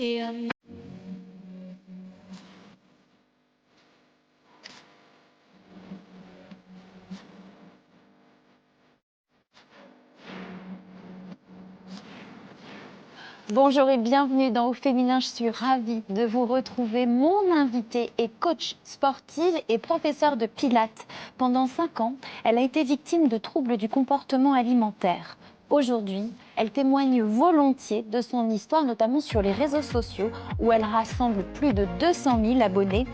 Bonjour et bienvenue dans Au Féminin. Je suis ravie de vous retrouver. Mon invitée est coach sportive et professeure de pilates. Pendant 5 ans, elle a été victime de troubles du comportement alimentaire. Aujourd'hui, elle témoigne volontiers de son histoire, notamment sur les réseaux sociaux où elle rassemble plus de 200 000 abonnés.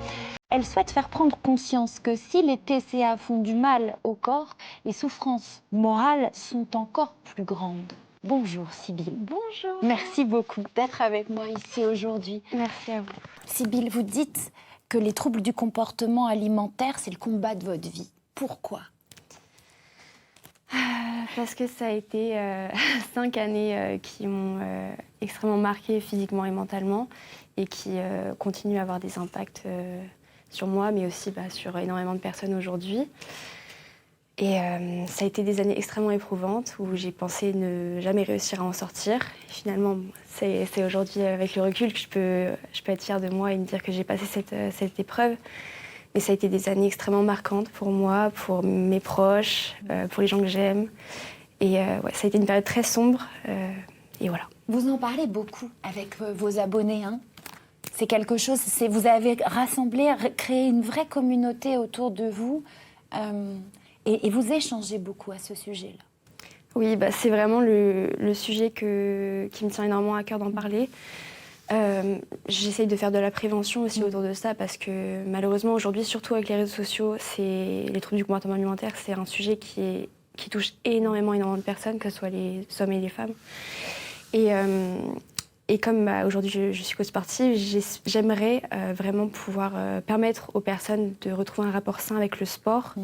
Elle souhaite faire prendre conscience que si les TCA font du mal au corps, les souffrances morales sont encore plus grandes. Bonjour Sybille. Bonjour. Merci beaucoup d'être avec moi ici aujourd'hui. Merci à vous. Sybille, vous dites que les troubles du comportement alimentaire, c'est le combat de votre vie. Pourquoi ? Parce que ça a été 5 années qui m'ont extrêmement marquée physiquement et mentalement et qui continuent à avoir des impacts sur moi, mais aussi sur énormément de personnes aujourd'hui. Et ça a été des années extrêmement éprouvantes où j'ai pensé ne jamais réussir à en sortir. Et finalement, c'est aujourd'hui avec le recul que je peux être fière de moi et me dire que j'ai passé cette épreuve. Mais ça a été des années extrêmement marquantes pour moi, pour mes proches, pour les gens que j'aime. Et ça a été une période très sombre. Et voilà. Vous en parlez beaucoup avec vos abonnés, hein ? C'est quelque chose, vous avez rassemblé, créé une vraie communauté autour de vous. Et vous échangez beaucoup à ce sujet-là. Oui, c'est vraiment le sujet qui me tient énormément à cœur d'en parler. J'essaye de faire de la prévention aussi autour de ça parce que malheureusement aujourd'hui, surtout avec les réseaux sociaux, les troubles du comportement alimentaire, c'est un sujet qui touche énormément de personnes, que ce soit les hommes et les femmes. Et comme aujourd'hui je suis coach sportive, j'aimerais vraiment pouvoir permettre aux personnes de retrouver un rapport sain avec le sport,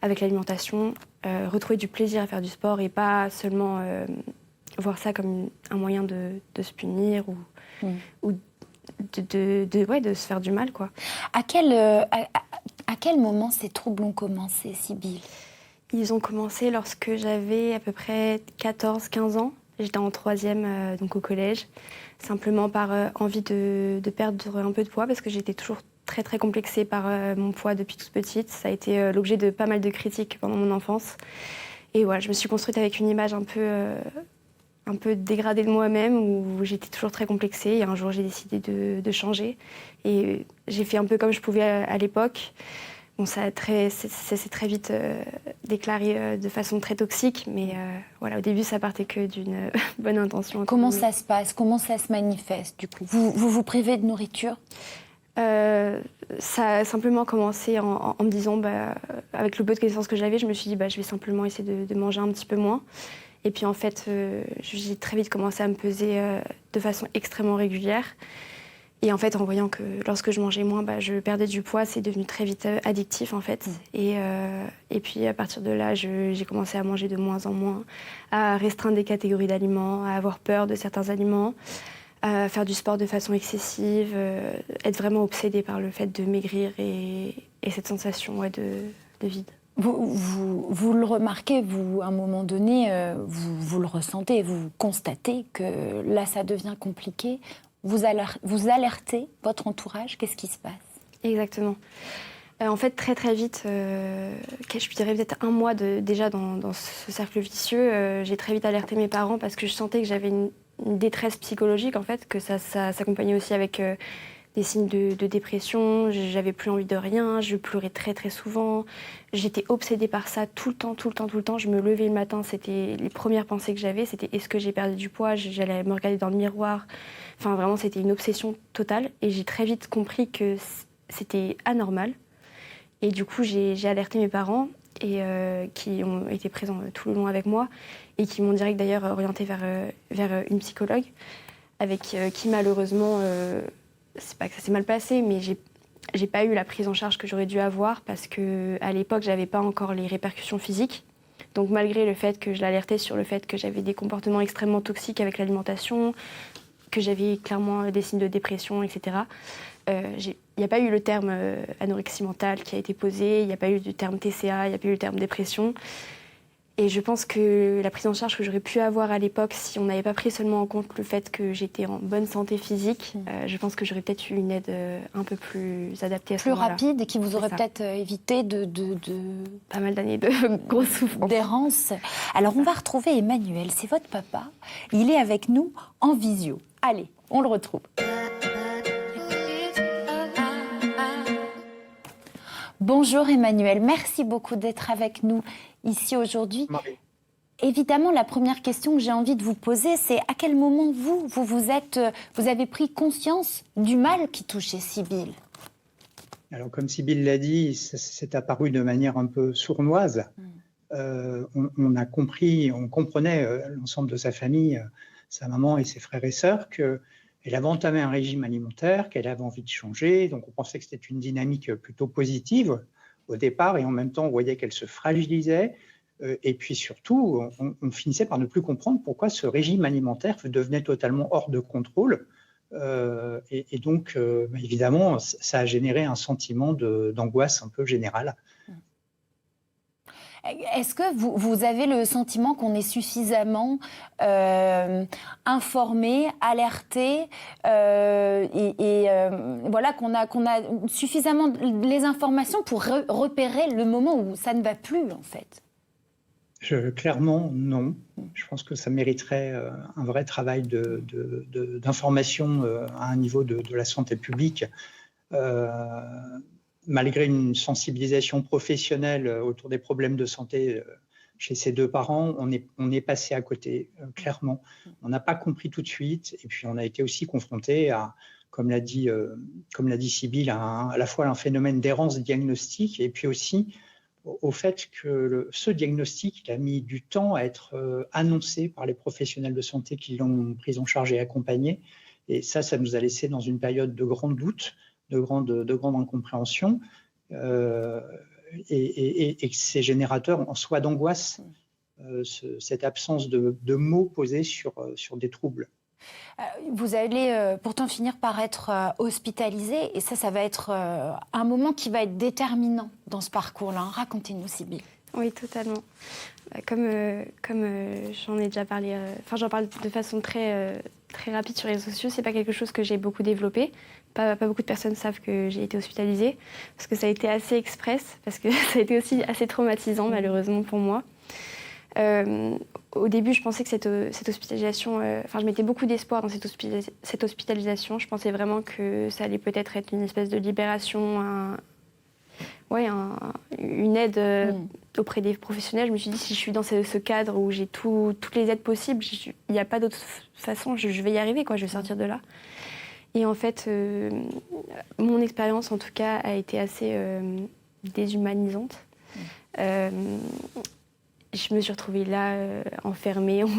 avec l'alimentation, retrouver du plaisir à faire du sport et pas seulement voir ça comme un moyen de se punir ou de se faire du mal, quoi. À quel moment ces troubles ont commencé, Sybille ? Ils ont commencé lorsque j'avais à peu près 14-15 ans. J'étais en 3e, donc au collège, simplement par envie de perdre un peu de poids parce que j'étais toujours très très complexée par mon poids depuis toute petite. Ça a été l'objet de pas mal de critiques pendant mon enfance. Et voilà, je me suis construite avec une image un peu dégradée de moi-même où j'étais toujours très complexée. Et un jour, j'ai décidé de changer. Et j'ai fait un peu comme je pouvais à l'époque. Bon, ça s'est très vite déclaré de façon très toxique, mais voilà, au début, ça partait que d'une bonne intention. Comment ça se passe ? Comment ça se manifeste, du coup ? Vous privez de nourriture ? Ça a simplement commencé en me disant, avec le peu de connaissances que j'avais, je me suis dit, je vais simplement essayer de manger un petit peu moins. Et puis en fait, j'ai très vite commencé à me peser de façon extrêmement régulière. Et en fait, en voyant que lorsque je mangeais moins, je perdais du poids, c'est devenu très vite addictif en fait. Et puis à partir de là, j'ai commencé à manger de moins en moins, à restreindre des catégories d'aliments, à avoir peur de certains aliments, à faire du sport de façon excessive, être vraiment obsédée par le fait de maigrir et cette sensation de vide. Vous le remarquez, vous, à un moment donné, vous le ressentez, vous constatez que là, ça devient compliqué. Vous alertez votre entourage, qu'est-ce qui se passe ? Exactement. En fait, très très vite, je dirais peut-être un mois déjà dans ce cercle vicieux, j'ai très vite alerté mes parents parce que je sentais que j'avais une détresse psychologique, en fait, que ça s'accompagnait aussi avec des signes de dépression, j'avais plus envie de rien, je pleurais très très souvent, j'étais obsédée par ça tout le temps. Je me levais le matin, c'était les premières pensées que j'avais, c'était est-ce que j'ai perdu du poids, j'allais me regarder dans le miroir, enfin vraiment c'était une obsession totale et j'ai très vite compris que c'était anormal et du coup j'ai alerté mes parents et qui ont été présents tout le long avec moi et qui m'ont direct d'ailleurs orientée vers une psychologue avec qui malheureusement c'est pas que ça s'est mal passé, mais j'ai pas eu la prise en charge que j'aurais dû avoir parce que à l'époque, j'avais pas encore les répercussions physiques. Donc malgré le fait que je l'alertais sur le fait que j'avais des comportements extrêmement toxiques avec l'alimentation, que j'avais clairement des signes de dépression, etc. Il n'y a pas eu le terme anorexie mentale qui a été posé, il n'y a pas eu le terme TCA, il n'y a pas eu le terme dépression. Et je pense que la prise en charge que j'aurais pu avoir à l'époque, si on n'avait pas pris seulement en compte le fait que j'étais en bonne santé physique, je pense que j'aurais peut-être eu une aide un peu plus adaptée à ce moment-là. Plus rapide et qui vous aurait peut-être évité pas mal d'années de grosses souffrances. D'errance. Alors, on va retrouver Emmanuel, c'est votre papa. Il est avec nous en visio. Allez, on le retrouve. Bonjour Emmanuel, merci beaucoup d'être avec nous ici aujourd'hui. Marie. Évidemment, la première question que j'ai envie de vous poser, c'est à quel moment vous avez pris conscience du mal qui touchait Sybille ? Alors, comme Sybille l'a dit, c'est apparu de manière un peu sournoise. On a compris, on comprenait l'ensemble de sa famille, sa maman et ses frères et sœurs, qu'elle avait entamé un régime alimentaire, qu'elle avait envie de changer. Donc, on pensait que c'était une dynamique plutôt positive au départ, et en même temps, on voyait qu'elle se fragilisait. Et puis surtout, on finissait par ne plus comprendre pourquoi ce régime alimentaire devenait totalement hors de contrôle. Et donc, évidemment, ça a généré un sentiment d'angoisse un peu générale. Est-ce que vous avez le sentiment qu'on est suffisamment informé, alerté voilà, qu'on a suffisamment les informations pour repérer le moment où ça ne va plus, en fait ? Clairement, non. Je pense que ça mériterait un vrai travail d'information à un niveau de la santé publique. Malgré une sensibilisation professionnelle autour des problèmes de santé chez ces deux parents, on est passé à côté, clairement. On n'a pas compris tout de suite, et puis on a été aussi confronté à, comme l'a dit Sybille, à la fois un phénomène d'errance diagnostique, et puis aussi au fait que ce diagnostic il a mis du temps à être annoncé par les professionnels de santé qui l'ont pris en charge et accompagné. Et ça nous a laissé dans une période de grand doute, de grande incompréhension, et que c'est générateur en soi d'angoisse, cette absence de mots posés sur des troubles. Vous allez pourtant finir par être hospitalisé, et ça va être un moment qui va être déterminant dans ce parcours-là. Racontez-nous, Sybille. Oui, totalement. Comme j'en ai déjà parlé, j'en parle de façon très rapide sur les réseaux sociaux, c'est pas quelque chose que j'ai beaucoup développé. Pas beaucoup de personnes savent que j'ai été hospitalisée, parce que ça a été assez express, parce que ça a été aussi assez traumatisant, malheureusement pour moi. Au début, je pensais que cette hospitalisation... je mettais beaucoup d'espoir dans cette hospitalisation. Je pensais vraiment que ça allait peut-être être une espèce de libération, une aide auprès des professionnels. Je me suis dit, si je suis dans ce cadre où j'ai toutes les aides possibles, il n'y a pas d'autre façon, je vais y arriver, je vais sortir de là. Et en fait, mon expérience, en tout cas, a été assez déshumanisante. Je me suis retrouvée là, enfermée. On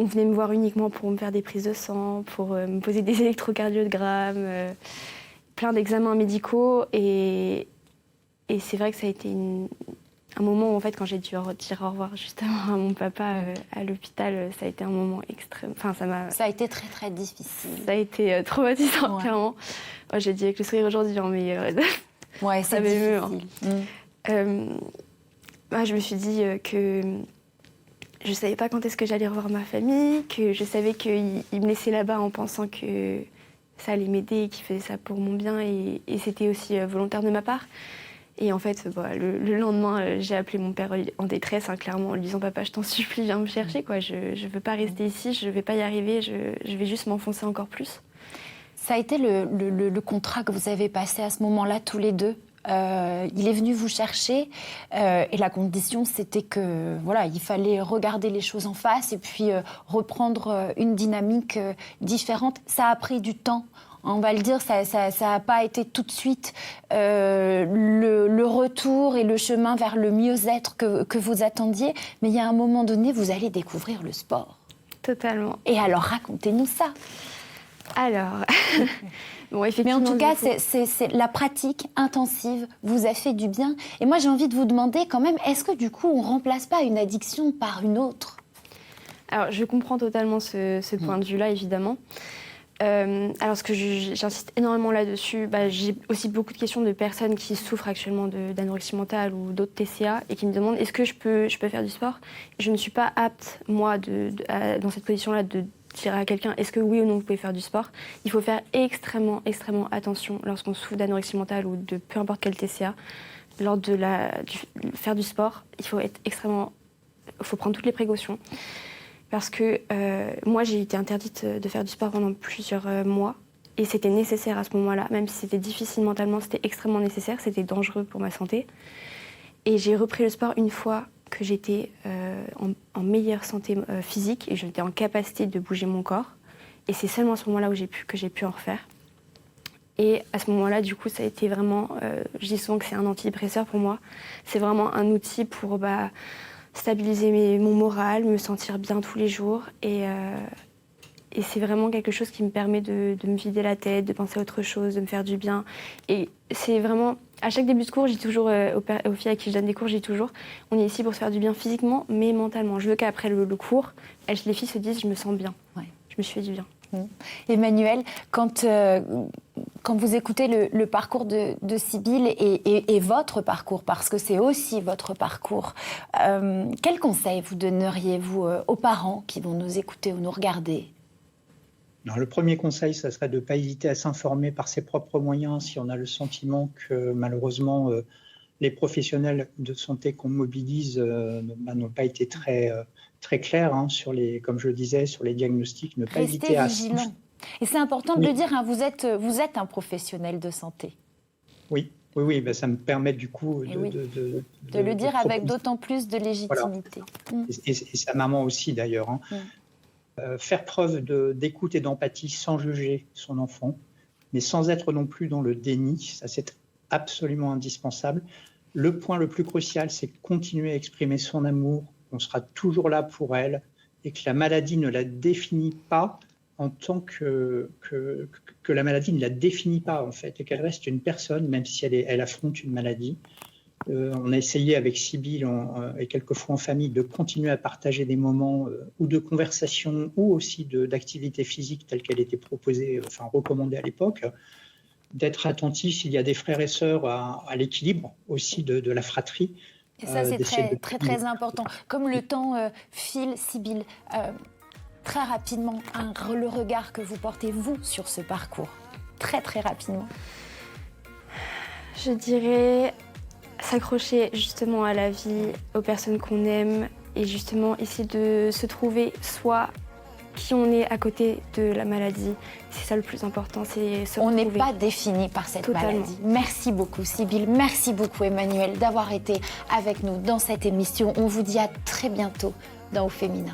venait me voir uniquement pour me faire des prises de sang, pour me poser des électrocardiogrammes, plein d'examens médicaux. Et c'est vrai que ça a été un moment où, en fait, quand j'ai dû dire au revoir justement à mon papa à l'hôpital, ça a été un moment extrême. Ça a été très, très difficile. Ça a été traumatisant, clairement. Moi, j'ai dit avec le sourire aujourd'hui, mais ça m'émeut. Je me suis dit que je ne savais pas quand est-ce que j'allais revoir ma famille, que je savais qu'ils me laissaient là-bas en pensant que ça allait m'aider et qu'ils faisaient ça pour mon bien, et c'était aussi volontaire de ma part. Et en fait, le lendemain, j'ai appelé mon père en détresse, clairement, en lui disant « Papa, je t'en supplie, viens me chercher, je ne veux pas rester ici, je ne vais pas y arriver, je vais juste m'enfoncer encore plus. » Ça a été le contrat que vous avez passé à ce moment-là, tous les deux. Il est venu vous chercher et la condition, c'était que il fallait regarder les choses en face et puis reprendre une dynamique différente. Ça a pris du temps. On va le dire, ça n'a pas été tout de suite le retour et le chemin vers le mieux-être que vous attendiez. Mais il y a un moment donné, vous allez découvrir le sport. Totalement. Et alors, racontez-nous ça. Alors, mais en tout cas, c'est la pratique intensive vous a fait du bien. Et moi, j'ai envie de vous demander quand même, est-ce que du coup, on ne remplace pas une addiction par une autre ? Alors, je comprends totalement ce point de vue-là, évidemment. Alors, j'insiste énormément là-dessus, j'ai aussi beaucoup de questions de personnes qui souffrent actuellement d'anorexie mentale ou d'autres TCA et qui me demandent est-ce que je peux faire du sport. Je ne suis pas apte, moi, dans cette position-là, de dire à quelqu'un est-ce que oui ou non vous pouvez faire du sport. Il faut faire extrêmement, extrêmement attention lorsqu'on souffre d'anorexie mentale ou de peu importe quel TCA. Lors de faire du sport, il faut prendre toutes les précautions. Parce que moi, j'ai été interdite de faire du sport pendant plusieurs mois. Et c'était nécessaire à ce moment-là. Même si c'était difficile mentalement, c'était extrêmement nécessaire. C'était dangereux pour ma santé. Et j'ai repris le sport une fois que j'étais en meilleure santé physique et j'étais en capacité de bouger mon corps. Et c'est seulement à ce moment-là que j'ai pu en refaire. Et à ce moment-là, du coup, ça a été vraiment... je dis souvent que c'est un antidépresseur pour moi. C'est vraiment un outil pour... stabiliser mon moral, me sentir bien tous les jours. Et c'est vraiment quelque chose qui me permet de me vider la tête, de penser à autre chose, de me faire du bien. Et c'est vraiment... À chaque début de cours, je dis toujours aux filles à qui je donne des cours, je dis toujours on est ici pour se faire du bien physiquement, mais mentalement. Je veux qu'après le cours, les filles se disent je me sens bien. Ouais. Je me suis fait du bien. Emmanuel, quand vous écoutez le parcours de Sybille et votre parcours, parce que c'est aussi votre parcours, quel conseil vous donneriez-vous aux parents qui vont nous écouter ou nous regarder ? Alors, le premier conseil, ça serait de ne pas hésiter à s'informer par ses propres moyens si on a le sentiment que malheureusement les professionnels de santé qu'on mobilise n'ont pas été très clairs sur comme je le disais, sur les diagnostics. Ne pas hésiter à... vigilant. Et c'est important de le dire, vous êtes un professionnel de santé. Oui, ça me permet du coup de le dire avec d'autant plus de légitimité. Voilà. Et sa maman aussi d'ailleurs. Faire preuve d'écoute et d'empathie sans juger son enfant, mais sans être non plus dans le déni, ça c'est absolument indispensable. Le point le plus crucial, c'est continuer à exprimer son amour, on sera toujours là pour elle, et que la maladie ne la définit pas en tant que la maladie ne la définit pas en fait, et qu'elle reste une personne, même si elle affronte une maladie. On a essayé avec Sybille et quelquefois en famille de continuer à partager des moments ou de conversation ou aussi d'activité physique telle qu'elle était proposée, recommandée à l'époque, d'être attentif s'il y a des frères et sœurs à l'équilibre aussi de la fratrie. Et ça c'est très important. Comme le temps file, Sybille, très rapidement, le regard que vous portez vous sur ce parcours, très rapidement. Je dirais... s'accrocher justement à la vie, aux personnes qu'on aime et justement essayer de se trouver soit qui on est à côté de la maladie. C'est ça le plus important, c'est se retrouver. On n'est pas défini par cette maladie. Merci beaucoup Sybille, merci beaucoup Emmanuel d'avoir été avec nous dans cette émission. On vous dit à très bientôt dans Au Féminin.